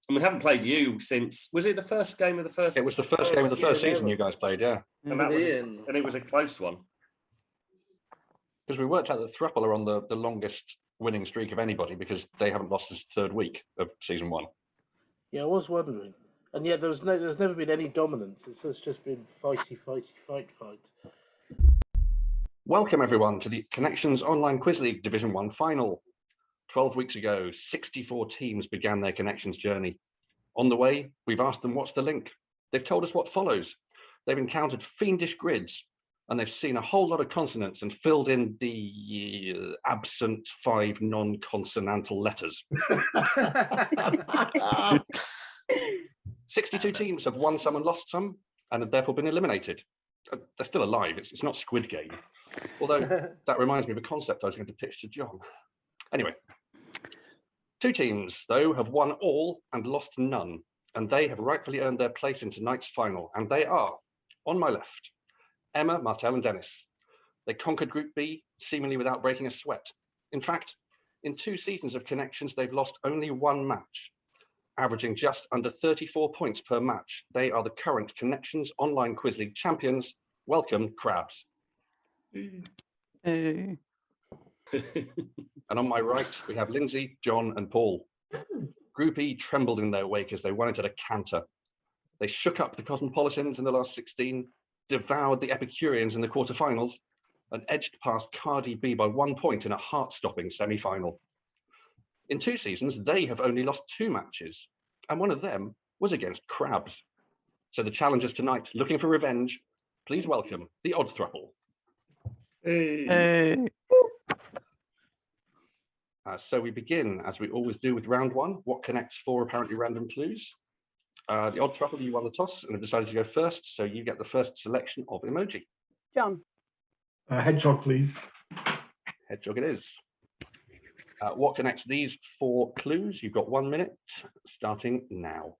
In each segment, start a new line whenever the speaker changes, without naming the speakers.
And we haven't played you since, was it the first game of the first?
It was the first game of the first season you guys played, yeah.
And it was a close one.
Because we worked out that Throuple are on the longest winning streak of anybody because they haven't lost this third week of season 1.
Yeah, I was wondering. And yet there's never been any dominance. It's just been fight.
Welcome everyone to the Connections Online Quiz League Division 1 final. 12 weeks ago, 64 teams began their Connections journey. On the way, we've asked them what's the link. They've told us what follows. They've encountered fiendish grids, and they've seen a whole lot of consonants and filled in the absent 5 non-consonantal letters. 62 teams have won some and lost some, and have therefore been eliminated. They're still alive. It's not Squid Game. Although that reminds me of a concept I was going to pitch to John. Anyway, 2 teams, though, have won all and lost none, and they have rightfully earned their place in tonight's final. And they are, on my left, Emma, Martel, and Dennis. They conquered Group B, seemingly without breaking a sweat. In fact, in 2 seasons of Connections, they've lost only 1 match, averaging just under 34 points per match. They are the current Connections Online Quiz League champions. Welcome, CRABS.
Hey.
And on my right, we have Lindsay, John, and Paul. Group E trembled in their wake as they won it at a canter. They shook up the Cosmopolitans in the last 16, devoured the Epicureans in the quarterfinals, and edged past Cardi B by 1 point in a heart-stopping semi-final. In 2 seasons, they have only lost 2 matches, and one of them was against CRABS. So the challengers tonight, looking for revenge, please welcome the Odd Throuple.
Hey.
So we begin, as we always do, with round 1. What connects 4 apparently random clues? The Odd Throuple, you won the toss and have decided to go first, so you get the first selection of emoji.
John.
Hedgehog, please.
Hedgehog it is. What connects these 4 clues? You've got 1 minute, starting now.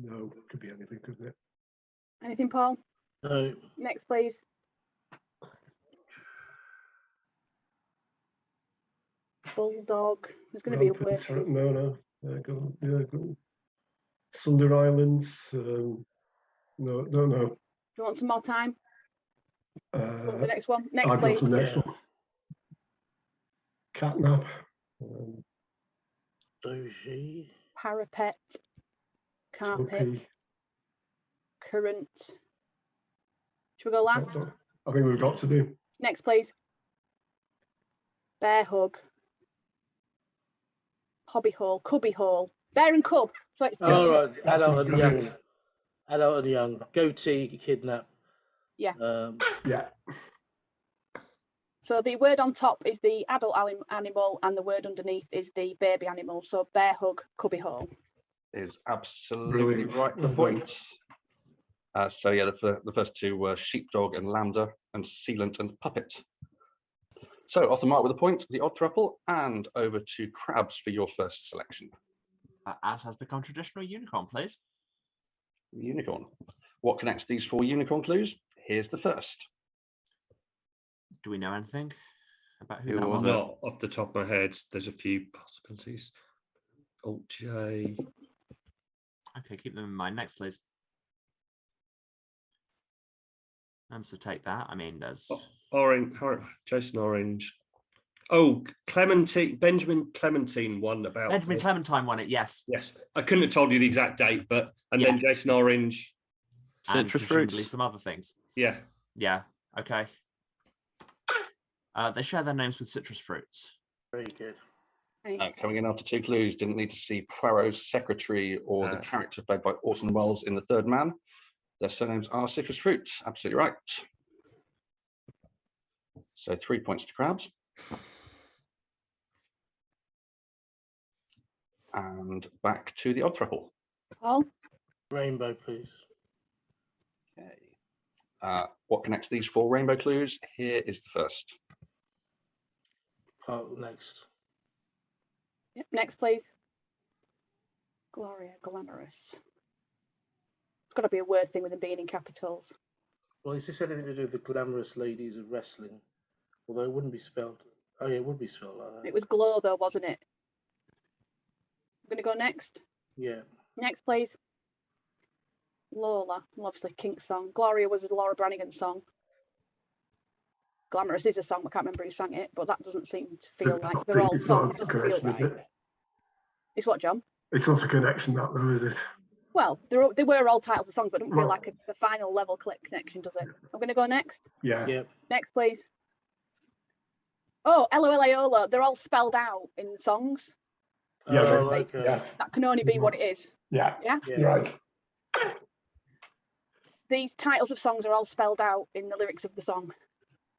No, could be anything, couldn't it?
Anything, Paul?
No.
Next, please. Bulldog. There's going to be a word.
No. Go on. Sunder Islands. No.
Do you want some more time? The next one. Next, please.
The next one. Catnap.
Doji.
Parapet. Carpet.
Okay.
Current. Should we go last?
I think we've got to do.
Next, please. Bear hug. Hobby hole. Cubby hole. Bear and cub. So it's
right. Adult and young. Adult and young. Goatee. Kidnap.
Yeah.
Yeah.
So the word on top is the adult animal, and the word underneath is the baby animal. So bear hug, cubby hole.
Is absolutely right for points. So yeah, the first 2 were sheepdog and lambda, and sealant and puppet. So off the mark with a point, the Odd Throuple, and over to CRABS for your first selection.
As has become traditional, unicorn, please.
Unicorn. What connects these 4 unicorn clues? Here's the first.
Do we know anything about who that was?
Not off the top of my head. There's a few possibilities. Alt J.
Okay, keep them in mind. Next, please. So take that. I mean, there's
Orange, Jason Orange. Oh, Benjamin Clementine won about.
Benjamin Clementine won it. Yes.
Yes, I couldn't have told you the exact date, but then Jason Orange.
And
citrus fruits.
some other things.
Yeah.
Yeah. Okay. They share their names with citrus fruits.
Very good.
Coming in after 2 clues, didn't need to see Poirot's secretary or the character played by Orson Welles in The Third Man. Their surnames are citrus fruits. Absolutely right. So 3 points to CRABS. And back to the Odd Throuple.
Paul.
Rainbow, please.
Okay. What connects these 4 rainbow clues? Here is the first.
Next.
Yep, next, please. Gloria, glamorous. It's got to be a word thing with them being in capitals.
Well, is this anything to do with the glamorous ladies of wrestling? Although it wouldn't be spelled Oh, yeah, it would be spelled like that.
It was Glow, though, wasn't it? I'm going to go next.
Yeah.
Next, please. Lola, obviously Kink's song. Gloria was a Laura Branigan song. Glamorous is a song, I can't remember who sang it, but that doesn't seem to feel like they're all
It's
songs.
not a
Doesn't feel
connection, is
right.
it?
It's what, John?
It's not a connection, that though, is it?
Well, they were all titles of songs, but it doesn't feel
Well-
like a final level connection, does it? I'm going to go next.
Yeah.
Yeah.
Next, please. Oh, LOLAOLA, they're all spelled out in songs.
Yeah,
Oh,
right.
okay.
Yeah.
That can only be what it is.
Yeah.
Yeah?
Yeah.
You're right.
These titles of songs are all spelled out in the lyrics of the song.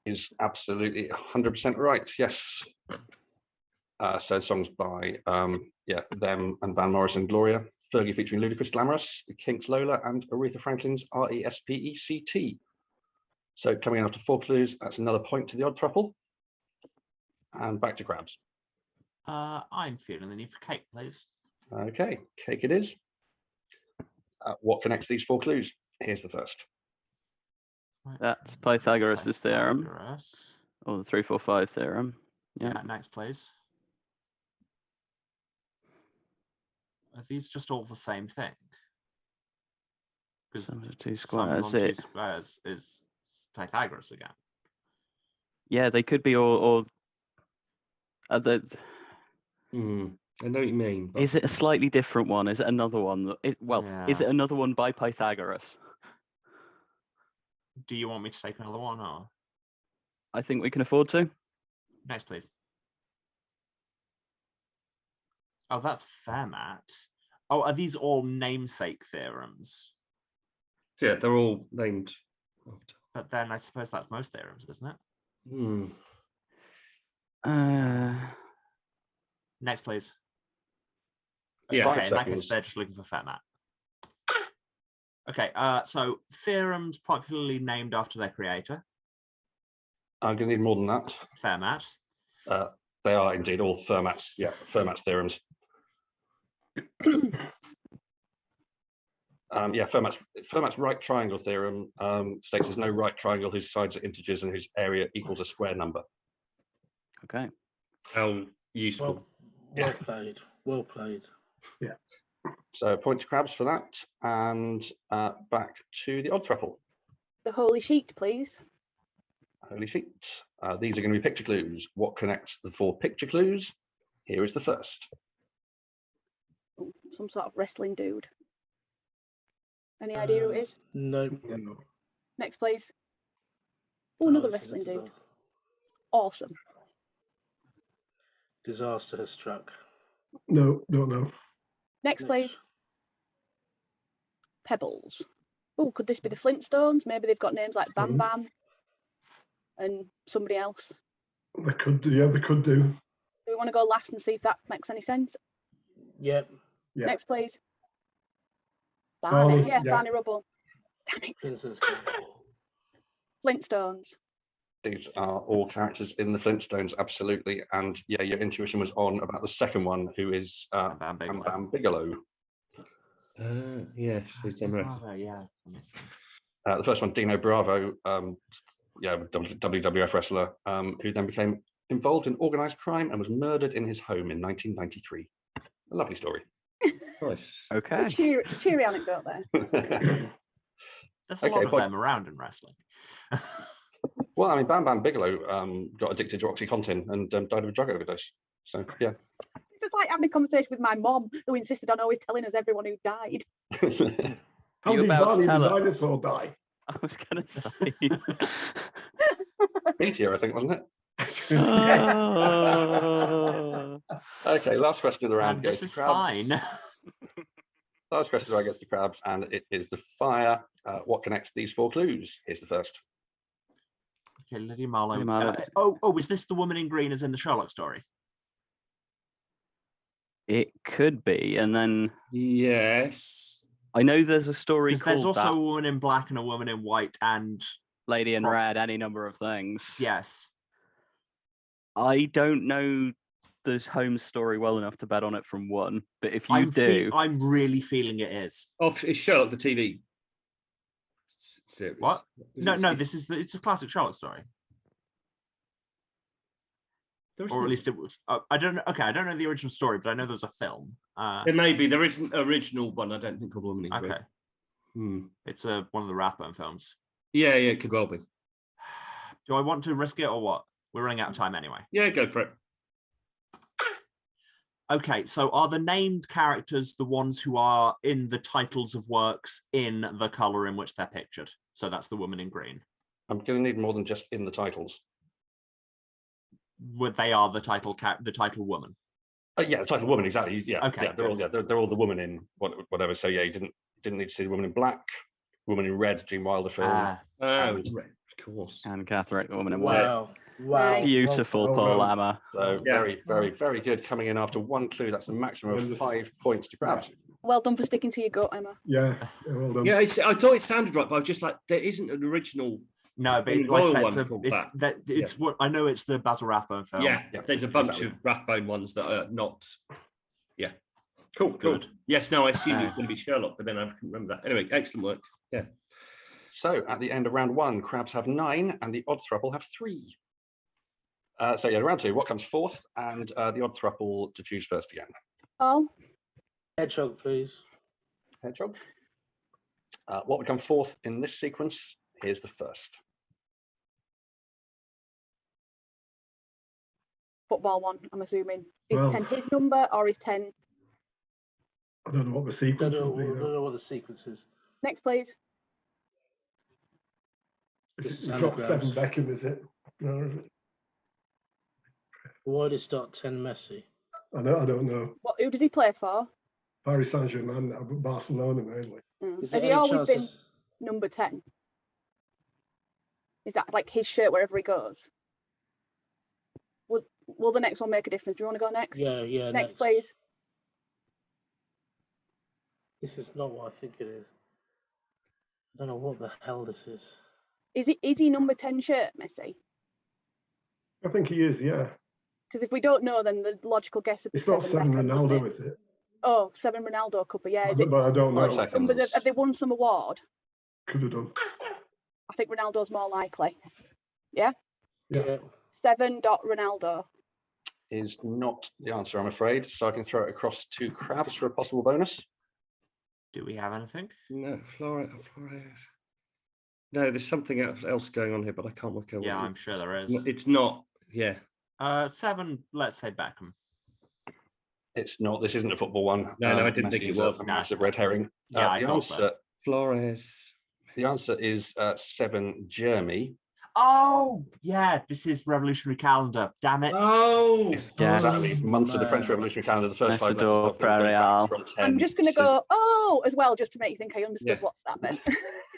Is absolutely 100% right. Yes. So songs by them and Van Morrison, Gloria, Fergie featuring Ludacris, Glamorous, the Kinks, Lola, and Aretha Franklin's RESPECT. So coming in after 4 clues, that's another point to the odd throuple. And back to CRABS.
I'm feeling the need for cake, please.
Okay, cake it is. What connects these 4 clues? Here's the first.
That's Pythagoras' theorem,
Pythagoras.
or the 3-4-5 theorem. Yeah.
Yeah, next, please. Are these just all the same thing? Because
Sum of two
sum
squares.
of two squares is Pythagoras again.
Yeah, they could be all
I know what you mean. But
is it a slightly different one? Is it another one? Is
Yeah.
it another one by Pythagoras?
Do you want me to take another one, or
I think we can afford to.
next, please? Oh, that's Fermat. Oh, are these all namesake theorems?
yeah, they're all named.
But then I suppose that's most theorems, isn't it? Next, please.
Yeah.
Okay, in that case,
seconds.
they're just looking for Fermat. Okay, so theorems popularly named after their creator,
I'm going to need more than that.
Fermat.
They are indeed all Fermat's, Fermat's theorems. Fermat's right triangle theorem states there's no right triangle whose sides are integers and whose area equals a square number.
Okay.
How useful.
Well played. Well played.
So point to CRABS for that, and back to the odd throuple.
The holy sheet, please.
Holy sheet. These are going to be picture clues. What connects the 4 picture clues? Here is the first.
Ooh, some sort of wrestling dude. Any idea who it is?
No.
No.
Next, please. Oh, another
it's
wrestling
a
dude. Awesome.
Disaster has struck.
No, don't know.
Next, please. Pebbles. Oh, could this be the Flintstones? Maybe they've got names like Bam Bam and somebody else.
They could do, yeah, they could do.
Do we want to go last and see if that makes any sense?
Yep.
Yeah.
Next, please.
Barney,
Barney. Yeah,
yeah.
Barney Rubble. Damn it.
Princess.
Flintstones.
These are all characters in the Flintstones, absolutely. And yeah, your intuition was on about the second one, who is
Bam Bam Bigelow.
Bam Bam Bigelow.
Yes, he's done right.
Bravo, yeah.
The first one, Dino Bravo, WWF wrestler, who then became involved in organised crime and was murdered in his home in 1993. A lovely story.
Nice.
Okay.
Cheery anecdote there.
There's a lot of
point.
them around in wrestling.
Well, I mean, Bam Bam Bigelow got addicted to OxyContin and died of a drug overdose. So, yeah.
It's just like having a conversation with my mom, who insisted on always telling us everyone who died.
How
You
did
about
Barney the
tell us?
dinosaur die?
I was gonna say.
Meteor, I think, wasn't it?
Oh.
Okay, last question of the round
And
goes
this
to
is
CRABS.
fine.
Last question of the round goes to CRABS, and it is the fire. What connects these 4 clues? Here's the first.
Okay, Lydia Marlowe.
Lydia Marlowe.
Is this the woman in green as in the Sherlock story?
It could be, and then
Yes.
I know there's a story
Because there's
called
also
that
a woman in black and a woman in white, and
Lady in Red, any number of things.
yes.
I don't know this Holmes story well enough to bet on it from one, but if you do,
I'm really feeling it is.
Oh, it's Sherlock the TV series.
What?
Is
No,
it-
no, it's a classic Sherlock story. or at least it was. I don't know. Okay, I don't know the original story, but I know there's a film.
There may be. There is an original one. I don't think called Woman in Green.
Okay,
Hmm.
it's one of the Rathbone films.
Yeah, it could well be.
Do I want to risk it or what? We're running out of time anyway.
Yeah, go for it.
Okay, so are the named characters the ones who are in the titles of works in the colour in which they're pictured? So that's the Woman in Green.
I'm going to need more than just in the titles.
They are the title woman.
Yeah, the title woman, exactly. Yeah,
Okay,
yeah, they're all the woman in whatever. So yeah, you didn't need to see the Woman in Black, Woman in Red, Gene Wilder film.
Oh,
and-
of course.
And Catherine, the woman in white.
Wow.
Beautiful,
Well
Paul
done.
Hammer.
So
Yeah.
very, very, very good coming in after one clue. That's a maximum of 5 points to grab.
Well done for sticking to your gut, Emma.
Yeah, well done.
Yeah, I thought it sounded right, but I was just like, there isn't an original.
No, but
The
it's
royal
like
one
it's,
called
it's what I know. It's the Basil Rathbone film.
Yeah,
Yeah,
there's a bunch
exactly.
of Rathbone ones that are not. Yeah. Cool.
Good.
Yes, no, I assumed it was going to be Sherlock, but then I couldn't remember that. Anyway, excellent work. Yeah.
So at the end of round 1, Crabs have 9 and the odd throuple have 3. So yeah, round 2, what comes fourth? And the odd throuple to choose first again.
Oh,
Hedgehog, please.
Hedgehog. What would come fourth in this sequence? Here's the first.
football one, I'm assuming. Is
Well-
10 his number or is 10
I don't know what the
Don't
sequence
know,
will be.
don't
though.
know what the sequence is.
next, please?
It's
Just
not
anagrams.
7 Beckham, is it? No, is it?
Why did it start 10 Messi?
I don't know.
Who did he play for?
Paris Saint-Germain, Barcelona mainly.
Is
Has
there
he
any
always
chance
been
this-
number 10? Is that like his shirt wherever he goes? Will the next one make a difference? Do you want to go next?
Yeah,
Next, please.
This is not what I think it is. I don't know what the hell this is.
Is he number 10 shirt, Messi?
I think he is, yeah.
Because if we don't know, then the logical guess would be
It's not 7
Beckham,
Ronaldo,
wouldn't it?
is it?
Oh, 7 Ronaldo Cup, yeah. Is it,
But I don't
Five
know.
seconds.
have they won some award?
Could have done.
I think Ronaldo's more likely. Yeah?
Yeah.
7. Ronaldo.
Is not the answer, I'm afraid. So I can throw it across to Crabs for a possible bonus.
Do we have anything?
No, Flores. No, there's something else going on here, but I can't work out.
Yeah,
what
I'm sure there is.
It's not. Yeah.
7. Let's say Beckham.
It's not. This isn't a football one.
No, I didn't think
Messi
it
is
was.
a massive red herring.
Yeah, I
the
thought so.
answer.
Flores.
The answer is 7 Jeremy.
Oh, yeah, this is Revolutionary Calendar. Damn it.
Oh.
Yeah.
Exactly. Months of the French Revolutionary calendar. The first 5
Messidor,
months of them going
Prairial.
back from 10
I'm just going to
to-
go, oh, as well, just to make you think I understood
Yeah.
what that meant.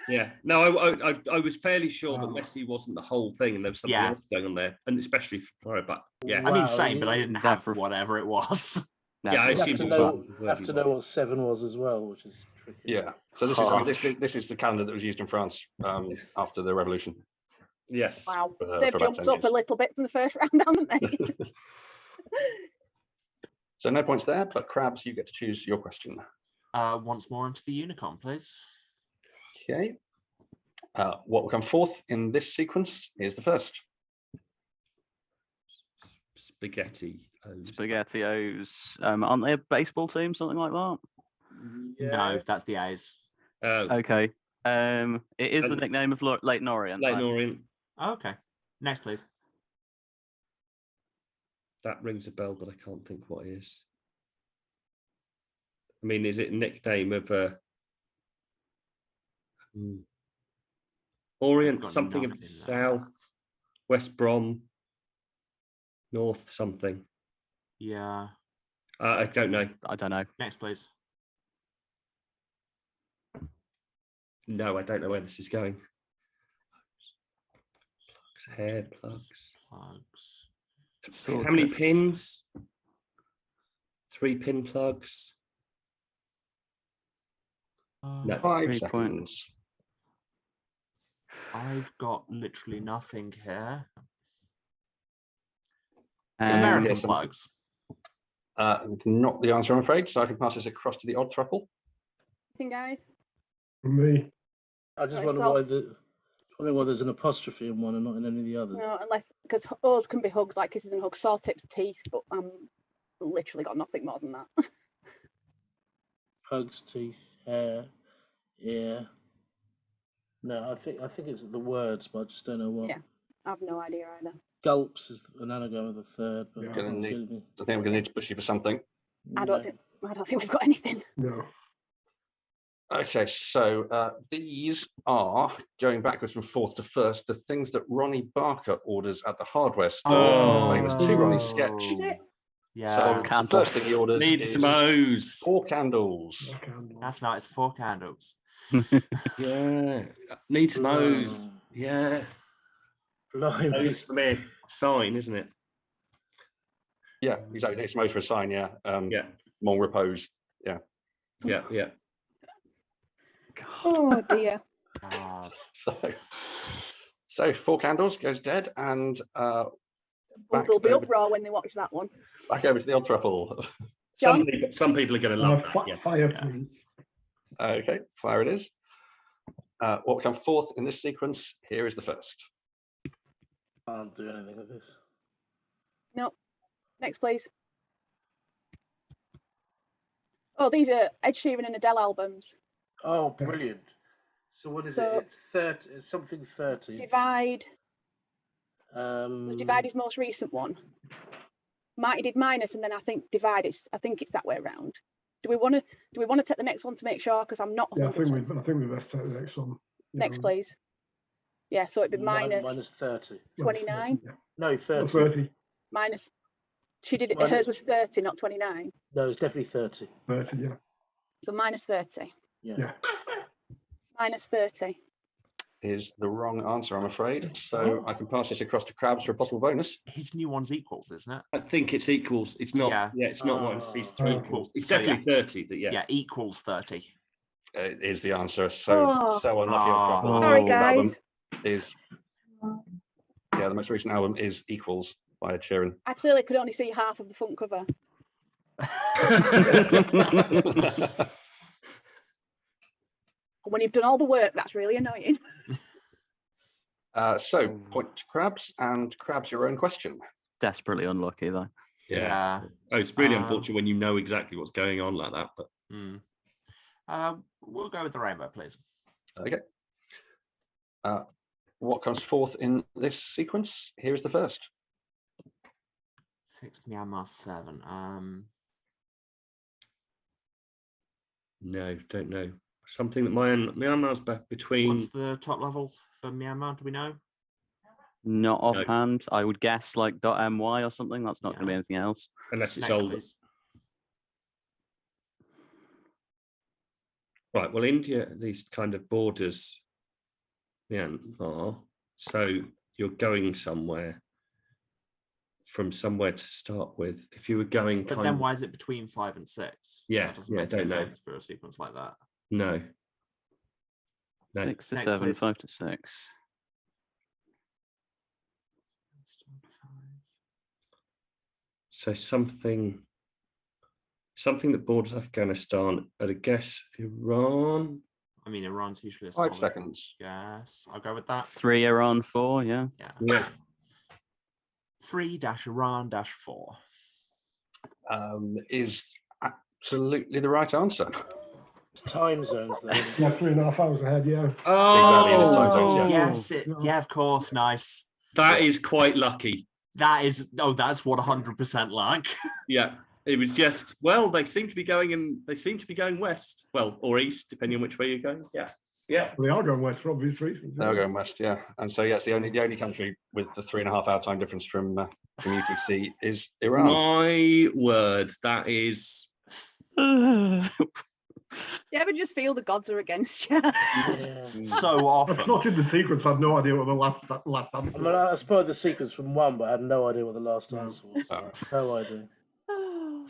Yeah. No, I was fairly sure that Messi wasn't the whole thing, and there was something
Yeah.
else going on there, and especially for Flores. But yeah.
I mean,
Wow,
same, but I didn't have
Never-
whatever it was.
Yeah, I
You have
assumed
to
it
know,
was
have to know what 7 was as well, which is tricky.
Yeah. So this is, I mean, this is the calendar that was used in France after the revolution.
Yes.
Wow.
For
They've
about
jumped
10
up
years.
a little bit from the first round, haven't they?
So no points there, but Crabs, you get to choose your question.
Once more into the unicorn, please.
Okay. What will come fourth in this sequence is the first.
Spaghetti.
SpaghettiOs. Aren't they a baseball team, something like that?
No, that's the A's.
Okay. It is the
And-
nickname of Leighton Orient.
Leighton
right?
Orient.
Oh, okay. Next, please.
That rings a bell, but I can't think what it is. I mean, is it a nickname of a Orient,
got
something of
nothing there.
South, West Brom, North something?
Yeah.
I don't know.
I don't know.
Next, please.
No, I don't know where this is going. Plugs, hair plugs.
Plugs.
How many pins? 3 pin plugs. No.
5
3
seconds.
points.
I've got literally nothing here.
yes,
American
I'm-
plugs.
Not the answer, I'm afraid. So I can pass this across to the odd throuple.
Guys.
For me,
I just
Right,
wonder
so-
why I mean, well, there's an apostrophe in one and not in any of the others.
No, unless because O's can be hugs, like kisses and hugs. Saw tips, teeth, but literally got nothing more than that.
Hugs, teeth, hair, ear. No, I think it's the words, but I just don't know what.
Yeah, I have no idea either.
Gulps is an anagram of the third. But
Yeah.
I
Gonna
can't
need-
get anything.
I think we're going to need to push you for something.
I don't think we've got anything.
No.
Okay, so these are, going backwards from fourth to first, the things that Ronnie Barker orders at the hardware store. Famous to Ronnie sketch.
Is it?
Yeah,
So the
Candle.
first thing he orders
Need
is
some O's.
4 candles.
No candle.
that's nice. 4 candles.
Yeah. Need some O's. Yeah.
Blimey.
O's for me. Sign, isn't it?
Yeah, exactly. It's most for a sign, yeah.
Yeah.
Mon repose. Yeah.
Yeah. Yeah.
Oh dear.
God.
So 4 candles goes dead, and back
There'll be
over,
uproar when they watch that one.
back over to the odd Throuple.
John?
Some people are going to love that. Yeah.
Fire,
Yeah.
please.
Okay, fire it is. What comes fourth in this sequence? Here is the first.
Can't do anything with this.
No. Next, please. Oh, these are Ed Sheeran and Adele albums.
Oh, brilliant. So what is
So-
it? It's 30. It's something 30.
Divide.
Um,
Divide is most recent one. He did minus, and then I think divide. I think it's that way around. Do we want to take the next one to make sure? Because I'm not.
Yeah, I
100%.
think we best take the next one.
Next, please. Yeah, so it'd be minus
minus 30.
29.
Yeah.
No, 30.
30.
Minus. She did it.
Minus-
Hers was 30, not 29.
No, it's definitely 30.
30, yeah.
So minus 30.
Yeah.
Yeah.
Minus 30.
Is the wrong answer, I'm afraid. So I can pass this across to Crabs for a possible bonus.
His new one's equals, isn't it?
I think it's equals. It's not.
Yeah.
Yeah. It's not one. It's
Oh.
equals. It's
So,
definitely 30. But yeah.
Yeah, equals 30.
It is the answer. So
Oh.
so unlucky.
Oh.
Throuple.
Sorry,
The
guys.
album is the most recent album is Equals by Ed Sheeran.
I clearly could only see half of the front cover. When you've done all the work, that's really annoying.
So point to Crabs, and Crabs, your own question.
Desperately unlucky though.
Yeah. Oh, it's really
Um,
unfortunate when you know exactly what's going on like that. But
Hmm. We'll go with the rainbow, please.
Okay. What comes fourth in this sequence? Here is the first.
6 Myanmar 7.
no, don't know. Something that Myanmar's back between.
What's the top level for Myanmar? Do we know?
Not offhand. I would guess like .my or something. That's not going to be
Yeah.
anything else.
Unless it's
Next,
older.
please.
Right. Well, India, these kind of borders Myanmar. So you're going somewhere from somewhere to start with. If you were going
But
kind
then
of.
why is it between 5 and 6?
Yeah,
That doesn't
yeah,
make
don't
any
know.
sense for a sequence like that.
No. No.
6 to
Next,
7,
please.
5 to 6.
So something that borders Afghanistan. At a guess, Iran.
I mean, Iran's usually a
5
solid
seconds.
guess. I'll go with that.
3 Iran, 4. Yeah.
Yeah.
Yeah.
3-Iran-4.
Is absolutely the right answer.
Time zones, though.
Yeah, 3.5 hours ahead, yeah.
Exactly, the time zones,
Yes, yeah, of course, nice.
That is quite lucky.
That's 100% luck.
Yeah. It was just they seem to be going west. Well, or east, depending on which way you're going. Yeah. Yeah.
They are going west for obvious reasons.
They're going west, yeah. And so, yes, the only country with the 3.5 hour time difference from UTC is Iran.
My word, that is.
You ever just feel the gods are against you?
Yeah.
So
I've
often.
plotted the sequence. I had no idea what the last answer
I mean, I spotted the sequence from one, but I had no idea what the last answer was.
Uh,
No idea.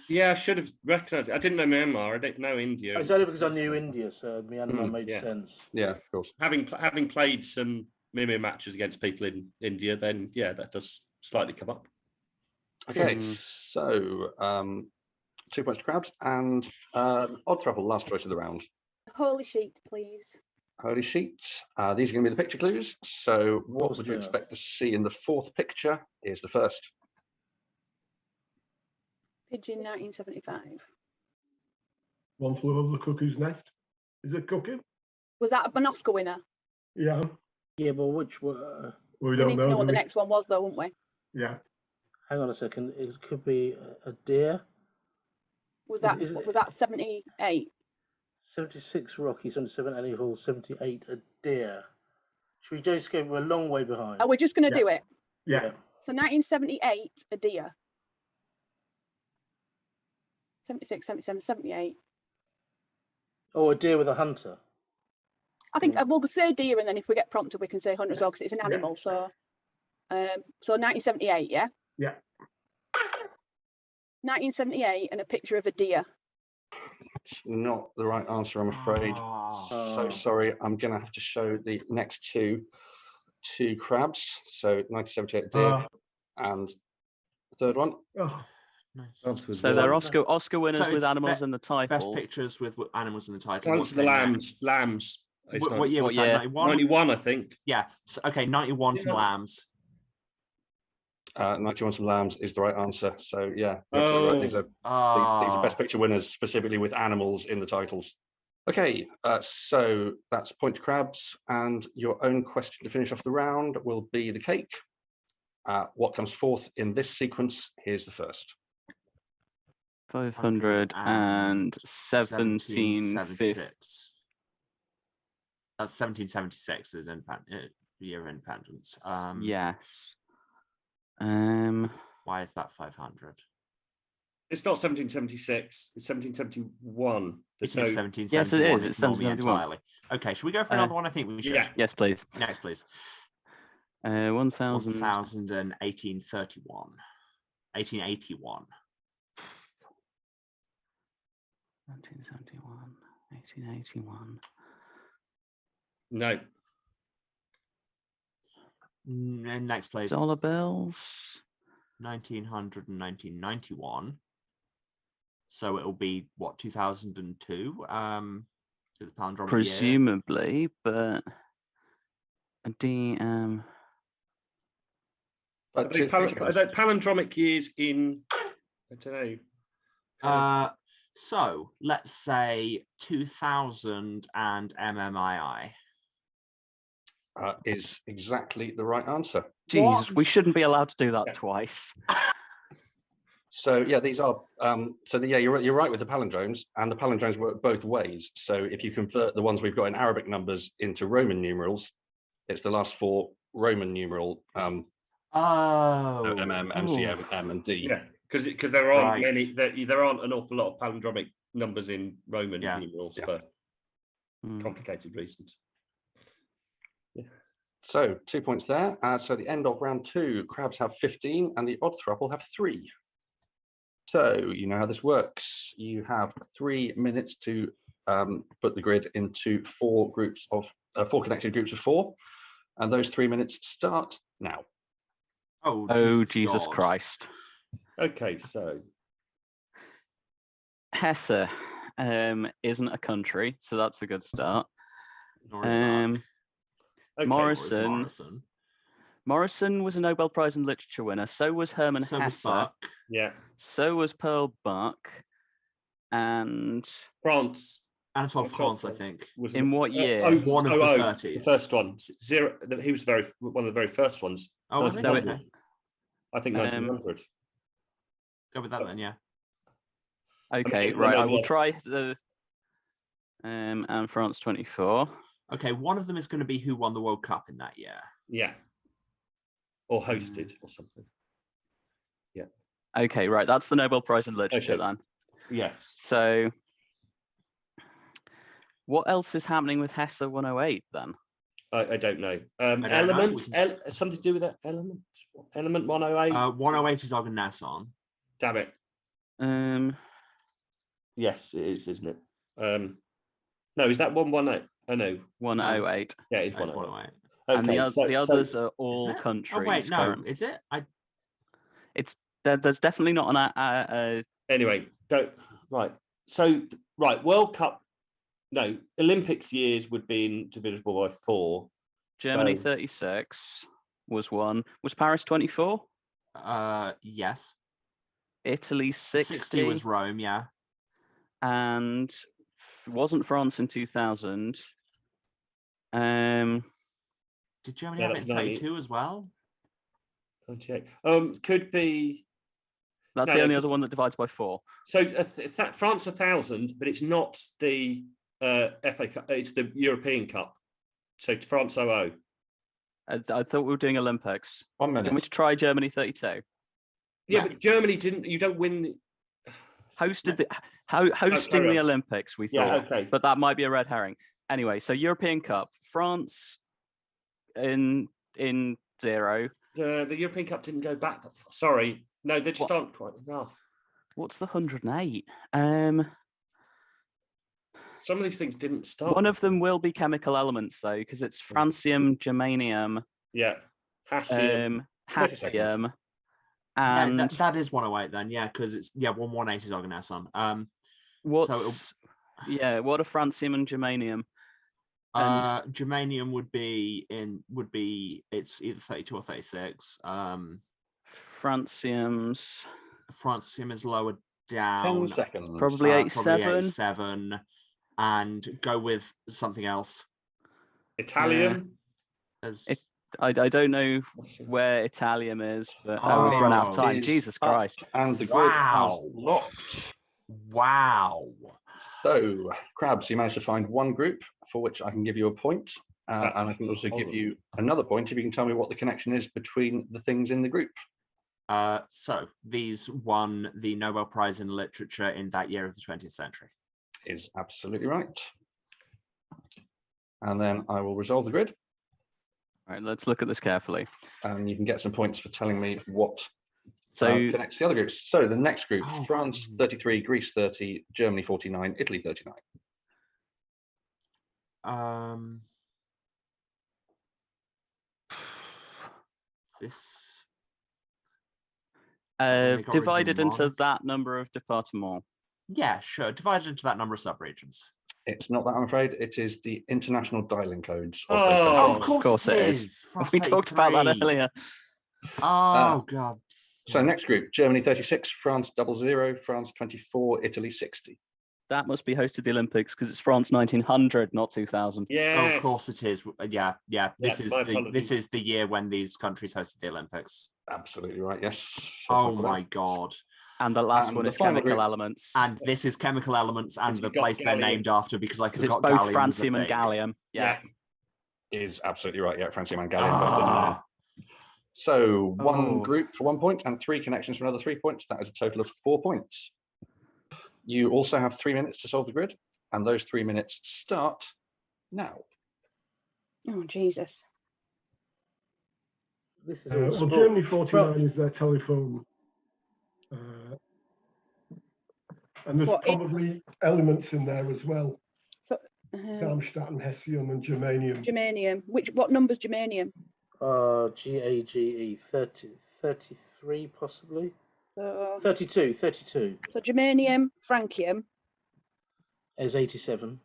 Yeah, I should have recognised it. I didn't know Myanmar. I didn't know India.
It's only because I knew India, so Myanmar made
yeah.
sense.
yeah, of course.
Having played some Mimir matches against people in India, then yeah, that does slightly come up.
Okay,
Mm.
so 2 points to Crabs, and Odd Throuple, last choice of the round.
Holy sheet, please.
Holy sheets. These are going to be the picture clues. So what
course
would you
they are.
expect to see in the fourth picture? Is the first.
Pigeon 1975.
One flew over the cuckoo's nest. Is it cooking?
Was that an Oscar winner?
Yeah.
Yeah, but which were?
We
We
don't
need
know.
to know what
do
the
we?
next one was, though, wouldn't we?
Yeah.
Hang on a second. It could be a deer.
Was that
Is it-
was that 78?
76 Rocky, 77 Annie Hall, 78 a deer. Should we just go? We're a long way behind.
Oh, we're just going to
Yeah.
do it.
Yeah.
So 1978, a deer. 76, 77, 78.
Oh, a deer with a hunter.
I think we'll say deer, and then if we get prompted, we can say hunter as well, because it's an animal. So 1978, yeah.
Yeah.
1978, and a picture of a deer.
It's not the right answer, I'm afraid. So sorry, I'm going to have to show the next two crabs. So 1978 deer and the third one.
Oh,
Nice.
So they're Oscar winners
So
with
it's
animals
be-
in the
Best
title.
pictures with animals in the title.
Plants
What's
for the
their
lambs.
next?
Lambs. It's
What year was
What
that?
year?
91?
91, I think.
Yeah. Okay, 91 from
Yeah.
lambs.
91 some lambs is the right answer. So yeah, you're absolutely
Oh.
right. These are best picture winners, specifically with animals in the titles. Okay, so that's point to crabs, and your own question to finish off the round will be the cake. What comes fourth in this sequence? Here's the first.
517.
1776. That's 1776 is the year of independence.
Yes.
Why is that 500?
It's not 1776. It's 1771.
It's
There's no.
1771.
Yes, it is. It's
Ignore me
1771.
entirely. Okay, should we go for another one? I think we should.
Yeah.
Yes, please.
Next, please.
1000.
1000 and 1831. 1881.
1971. 1881.
No.
Next, please.
Dollar bills.
1900 and 1991. So it'll be what, 2002? To the palindromic year.
Presumably, but a DM.
Are they palindromic years in? I don't know.
So let's say 2000 and MMII.
Is exactly the right answer.
Jesus, we shouldn't be allowed to do that twice.
So yeah, these are. You're right with the palindromes, and the palindromes work both ways. So if you convert the ones we've got in Arabic numbers into Roman numerals, it's the last four Roman numeral. MM, MCM, M, and D.
Yeah, because there aren't
Right.
many. There aren't an awful lot of palindromic numbers in Roman
Yeah.
numerals
Yeah.
for
Hmm.
complicated reasons.
So 2 points there. So the end of round two, crabs have 15 and the odd throuple have 3. So you know how this works. You have 3 minutes to put the grid into 4 connected groups of 4, and those 3 minutes start now.
Oh, Jesus
God.
Christ.
Okay, so
Hesse isn't a country, so that's a good start.
Nor is that.
okay,
Morrison. Morrison was a Nobel Prize in Literature winner. So was Hermann
So was
Hesse.
Buck.
yeah,
So was Pearl Buck. And
France
Anatole
Okay.
France, I think.
was
in what year?
One of the 30s.
The first one. Zero. He was one of the very first ones.
Oh, was it?
No,
Okay.
I think 1900.
Go with that then, yeah.
okay,
it's
right. I
another
will
one.
try the and France 24.
Okay, one of them is going to be who won the World Cup in that year.
Yeah. Or hosted or something.
Okay, right. That's the Nobel Prize in Literature
Okay.
then.
Yes.
So, what else is happening with Hesse 108 then?
I don't know.
don't know.
Element.
We can-
Something to do with that element. Element 108.
108 is Argonasson.
Damn it. Yes, it is, isn't it? No, is that 118? Oh no.
108.
Yeah, it's
That's
108.
108.
And the others are all
Is it?
countries.
Oh wait, no,
currently.
is it?
There's definitely not an
Anyway, right. So World Cup no, Olympics years would be divisible by 4.
Germany
So-
36 was 1. Was Paris 24?
Yes.
Italy 60,
60 was Rome, yeah.
and wasn't France in 2000.
Did Germany
Yeah,
have
that's
it in
90.
32 as well?
28. Could be.
That's
No,
the
no,
only
'cause-
other one that divides by 4.
So it's that France 1000, but it's not the FA Cup. It's the European Cup. So it's France 00.
I thought we were doing Olympics.
1
Do
minute.
you want me to try Germany 32?
Yeah,
No.
but Germany didn't. You don't win.
Hosting the Olympics, we
Yeah,
thought,
okay.
but that might be a red herring. Anyway, so European Cup, France in 0.
The European Cup didn't go back. Sorry, no, they just
What?
aren't quite enough.
What's the 108?
Some of these things didn't start.
One of them will be chemical elements though, because it's francium, germanium,
Yeah, Hassium.
30 seconds.
hassium,
Yeah,
and
that is 108 then, yeah, because it's 118 is Argonason.
what's
so it'll-
what are francium and germanium? And
Germanium would be it's either 32 or 36.
francium's
Francium is lower down.
10 seconds.
probably 87.
Probably 87, and go with something else.
Italian.
As,
I don't know where Italium is, but we've run out of time.
Is
Jesus
up,
Christ.
And the grid
Wow.
has locked.
wow.
So, Crabs, you managed to find one group for which I can give you a point, and I can also give you another point if you can tell me what the connection is between the things in the group.
So these won the Nobel Prize in Literature in that year of the 20th century.
Is absolutely right. And then I will resolve the grid,
All right, let's look at this carefully.
and you can get some points for telling me what
So
connects the other groups. So the next group,
Oh.
France 33, Greece 30, Germany 49, Italy 39.
This they got rid of
divided into
Mars.
that number of départements.
Yeah, sure. Divided into that number of subregions.
It's not that, I'm afraid. It is the international dialing codes. Of
Oh,
those countries.
of course it is. We talked about that
33.
earlier.
Oh god.
So next group, Germany 36, France 00, France 24, Italy 60.
That must be hosted the Olympics because it's France 1900, not 2000.
Yeah.
Of course it is. Yeah. This
Yeah,
is
my apologies.
the year when these countries hosted the Olympics.
Absolutely right, yes.
Oh my god.
And the last
And
one
the
is
final
chemical
group-
elements.
And this is chemical elements and
Because
the
we got
place they're
gallium.
named after because I
'Cause it's
forgot
both
gallium was a
francium and
thing.
gallium. Yeah.
Is absolutely right, yeah, Francium and Gallium.
Ah.
So one
Oh.
group for 1 point and 3 connections for another 3 points. That is a total of 4 points. You also have 3 minutes to solve the grid, and those 3 minutes start now.
Oh, Jesus.
This is
Well,
all sport.
Germany 49 is their telephone. And there's
What,
probably elements in there as well.
So,
Darmstadt and Hessium and germanium.
germanium. What number's germanium?
GAGE 33 possibly.
So,
32
so germanium, francium,
is 87.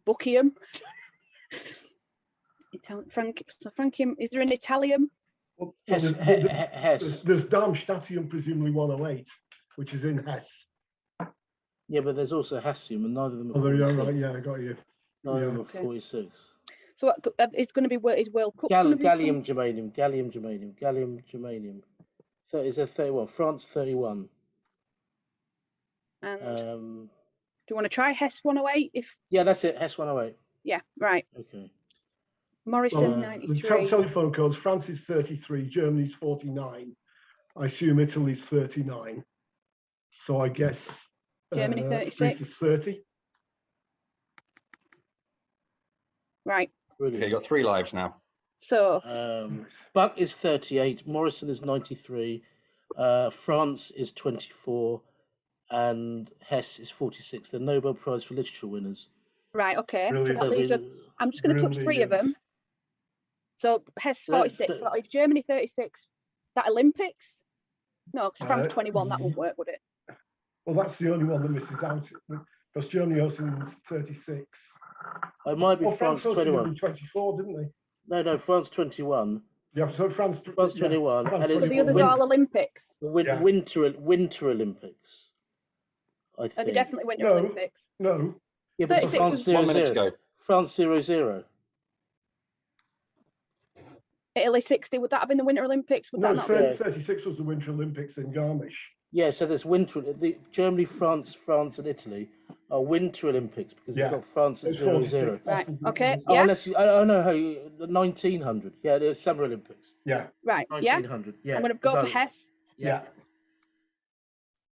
buccium. So francium. Is there an Italium?
Well,
Hess.
there's Darmstadtium, presumably 108, which is in Hesse.
Yeah, but there's also hassium, and neither of them are
Oh, there you are,
46.
right, yeah, I got you.
Neither of them
Okay.
are 46.
So it's going to be is World Cup. gonna be
Gallium, germanium. So is there 31? France 31.
And
Um,
do you want to try Hess 108? If
yeah, that's it. Hess 108.
yeah, right.
Okay.
Morrison
Well, the
93.
telephone codes, France is 33, Germany's 49. I assume Italy's 39. So I guess
Germany
Greece
36.
is 30.
Right.
Okay,
Brilliant.
you've got 3 lives now.
So
Buck is 38. Morrison is 93. France is 24. And Hess is 46. The Nobel Prize for Literature winners.
right, okay. So
Brilliant.
that leaves us, I'm just going to touch 3 of them. So Hess 46. So if Germany 36, that Olympics? No, because France 21, that won't work, would it?
Well, that's the only one that misses out because Germany hosted in 36.
It might be
Well,
France
hosted
21.
in 24, didn't they?
No, France 21.
Yeah, so France
21.
France
And it's
So the others
21.
are all Olympics.
Winter Olympics. I
Are they
think.
definitely Winter
No.
Olympics?
No,
Yeah, but
36
France
was-
0
1 minute to go.
France 0-0.
Italy 60, would that have been the Winter Olympics? Would that
no,
not
36 was the Winter Olympics in Garmisch.
Yeah, so there's Germany, France, and Italy are Winter Olympics because
Yeah.
you've got France at
It's
0-0.
46.
Right,
That's
okay,
Oh,
yeah,
unless oh no, 1900. Yeah, there's Summer Olympics.
Yeah,
right, yeah.
1900. Yeah.
I'm going to go for Hess.
yeah.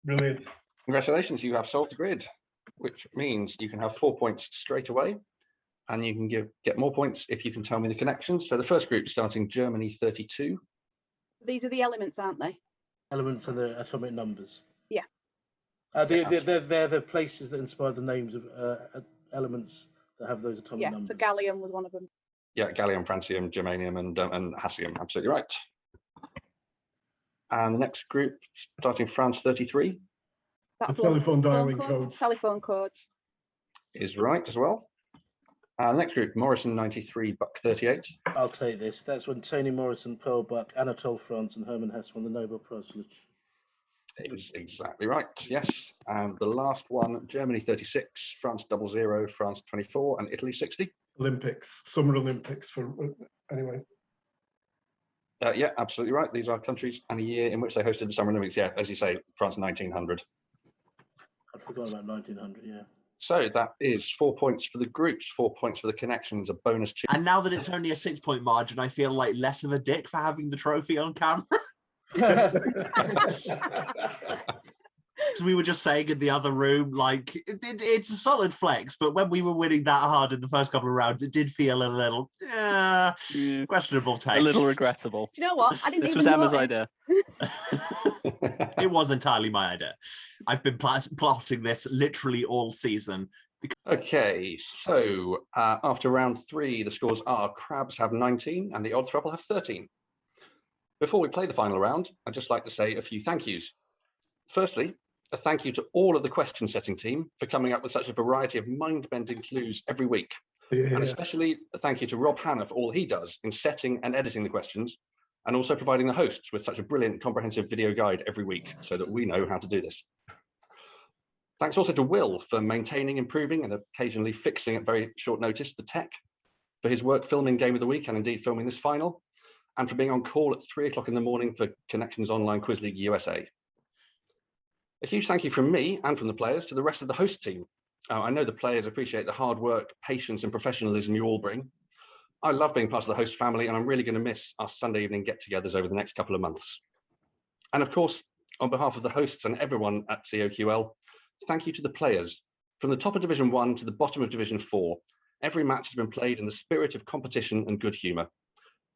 Brilliant.
Congratulations, you have solved the grid, which means you can have 4 points straight away, and you can get more points if you can tell me the connections. So the first group starting Germany 32.
These are the elements, aren't they?
Elements and the atomic numbers.
Yeah.
They're the places that inspire the names of elements that have those atomic
Yeah,
numbers.
so gallium was one of them.
Yeah, gallium, francium, germanium, and hassium. Absolutely right. And the next group starting France 33
That's
The telephone dialing
codes.
codes.
Telephone codes.
is right as well. And the next group, Morrison 93, Buck 38.
I'll take this. That's when Toni Morrison, Pearl Buck, Anatole France, and Hermann Hesse won the Nobel Prize for literature.
Is exactly right, yes. And the last one, Germany 36, France 00, France 24, and Italy 60.
Olympics, Summer Olympics for anyway.
Yeah, absolutely right. These are countries and a year in which they hosted the Summer Olympics. Yeah, as you say, France 1900.
I forgot about 1900. Yeah.
So that is 4 points for the groups, 4 points for the connections, a bonus.
And now that it's only a 6-point margin, I feel like less of a dick for having the trophy on camera. So we were just saying in the other room, like, it's a solid flex, but when we were winning that hard in the first couple of rounds, it did feel a little questionable take.
A little regrettable.
Do you know what? I didn't
This
even
was Emma's
notice.
idea.
It was entirely my idea. I've been plotting this literally all season.
Okay, so after round 3, the scores are CRABS have 19 and the odd Throuple have 13. Before we play the final round, I'd just like to say a few thank yous. Firstly, a thank you to all of the question setting team for coming up with such a variety of mind-bending clues every week. And especially a thank you to Rob Hanna for all he does in setting and editing the questions, and also providing the hosts with such a brilliant comprehensive video guide every week so that we know how to do this. Thanks also to Will for maintaining, improving, and occasionally fixing at very short notice the tech, for his work filming Game of the Week and indeed filming this final, and for being on call at 3 o'clock in the morning for Connections Online Quiz League USA. A huge thank you from me and from the players to the rest of the host team. I know the players appreciate the hard work, patience, and professionalism you all bring. I love being part of the host family, and I'm really going to miss our Sunday evening get-togethers over the next couple of months. And of course, on behalf of the hosts and everyone at COQL, thank you to the players. From the top of Division 1 to the bottom of Division 4, every match has been played in the spirit of competition and good humour.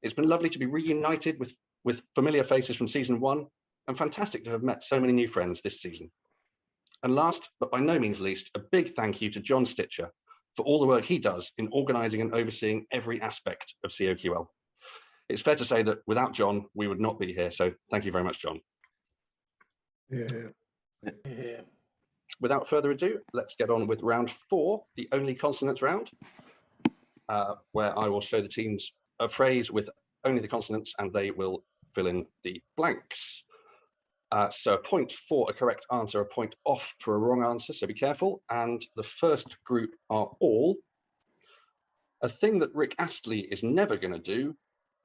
It's been lovely to be reunited with familiar faces from Season 1, and fantastic to have met so many new friends this season. And last, but by no means least, a big thank you to John Stitcher for all the work he does in organising and overseeing every aspect of COQL. It's fair to say that without John, we would not be here, so thank you very much, John.
Yeah.
Without further ado, let's get on with round 4, the only consonants round, where I will show the teams a phrase with only the consonants and they will fill in the blanks. So a point for a correct answer, a point off for a wrong answer, so be careful. And the first group are all a thing that Rick Astley is never going to do,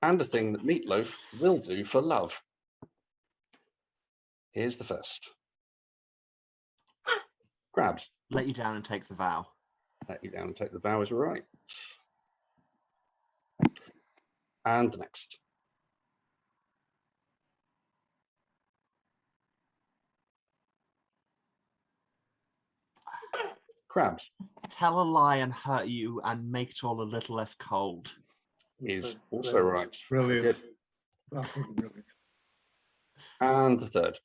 and a thing that Meatloaf will do for love. Here's the first. CRABS.
Let you down and take the vow.
Let you down and take the vow is right. And the next. CRABS
Tell a lie and hurt you and make it all a little less cold.
is also right.
Brilliant. That's brilliant.
And the third.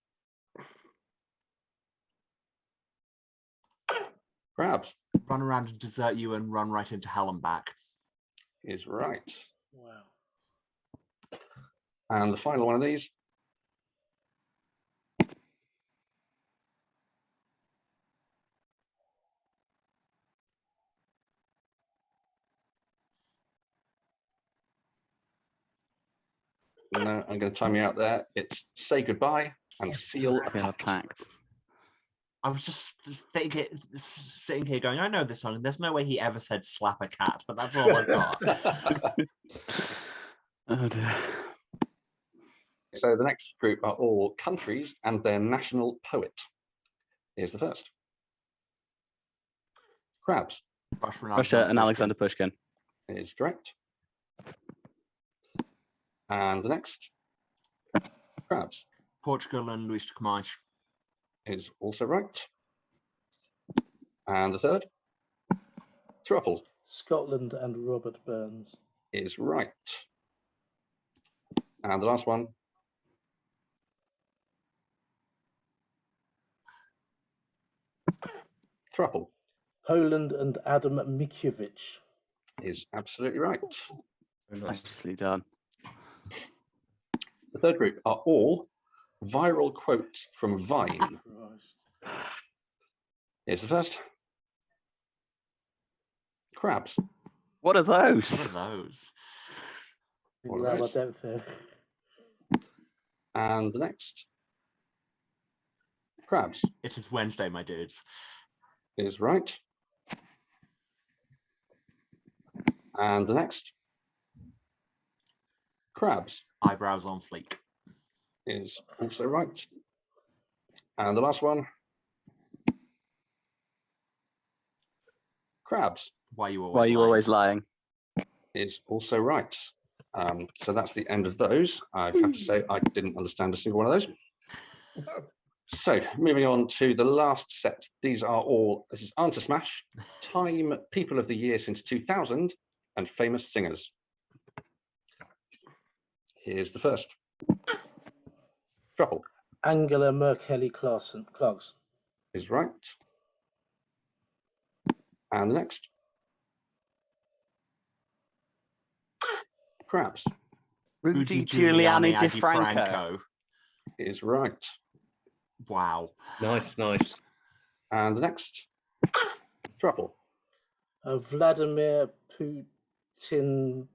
CRABS
Run around and desert you and run right into hell and back.
is right.
Wow.
And the final one of these. No, I'm going to time you out there. It's say goodbye and seal a
Feel
pact.
attacked.
I was just sitting here going, I know this song, and there's no way he ever said slap a cat, but that's all I've got.
Oh dear.
So the next group are all countries and their national poet. Here's the first. CRABS
Russia and Alexander Pushkin.
is correct. And the next, CRABS,
Portugal and Luís de Camões.
is also right. And the third, Throuple,
Scotland and Robert Burns.
is right. And the last one, Throuple,
Poland and Adam Mickiewicz.
is absolutely right.
Nicely done.
The third group are all viral quotes from Vine.
Christ.
Here's the first. CRABS.
What are those?
What are those?
All
Well,
right.
I don't think.
And the next. CRABS
It is Wednesday, my dudes.
is right. And the next. CRABS
Eyebrows on fleek.
is also right. And the last one. CRABS
Why you always
Why are you
lying?
always lying?
is also right. So that's the end of those. I have to say I didn't understand a single one of those. So moving on to the last set. These are all, this is Answer Smash, Time People of the Year since 2000, and Famous Singers. Here's the first. Throuple
Angela Merkelly Clarkson.
is right. And the next. CRABS
Rudy Giuliani DeFranco.
is right.
Wow.
Nice, nice.
And the next. Throuple.
Vladimir Putin.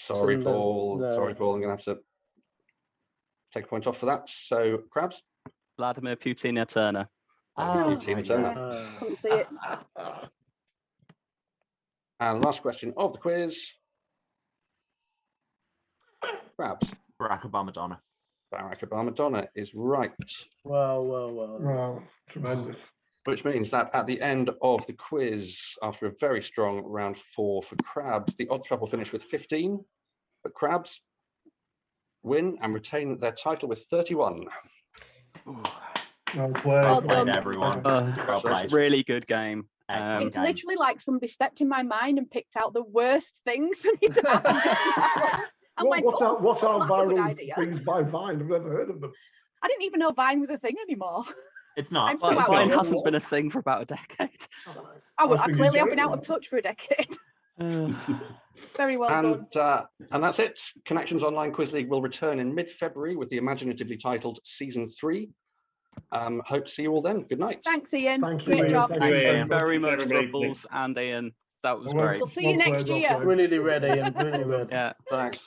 Sorry,
No,
Paul.
no.
Sorry, Paul. I'm going to have to take a point off for that. So, CRABS.
Vladimir Putin Turner.
Oh,
Tina
yeah.
Turner.
Couldn't see it.
And last question of the quiz. CRABS.
Barack Obama Donna.
Barack Obama Donna is right.
Wow.
Wow, tremendous.
Which means that at the end of the quiz, after a very strong round 4 for CRABS, the odd trouble finished with 15. But CRABS win and retain their title with 31.
Well played.
Well
Played
done.
everyone. Well played.
Really good game.
Excellent
It's
game.
literally like somebody stepped in my mind and picked out the worst things. And went,
What's
"Oh,
our
that's a good
viral
idea."
things by Vine? I've never heard of them.
I didn't even know Vine was a thing anymore.
It's not.
I'm
Well,
so out
Vine
of it.
hasn't been a thing for about a decade.
I
think
clearly have
it's
been out of touch for a decade. Very well done.
And that's it. Connections Online Quiz League will return in mid-February with the imaginatively titled Season 3. Hope to see you all then. Good night.
Thanks, Ian.
Thank you,
Great
Ian.
job.
Thank
you,
you
Ian.
Very much,
Everybody.
Throuple and Ian. That was
Well,
great.
We'll see you next year.
played.
Really ready and really ready.
Yeah.
Thanks.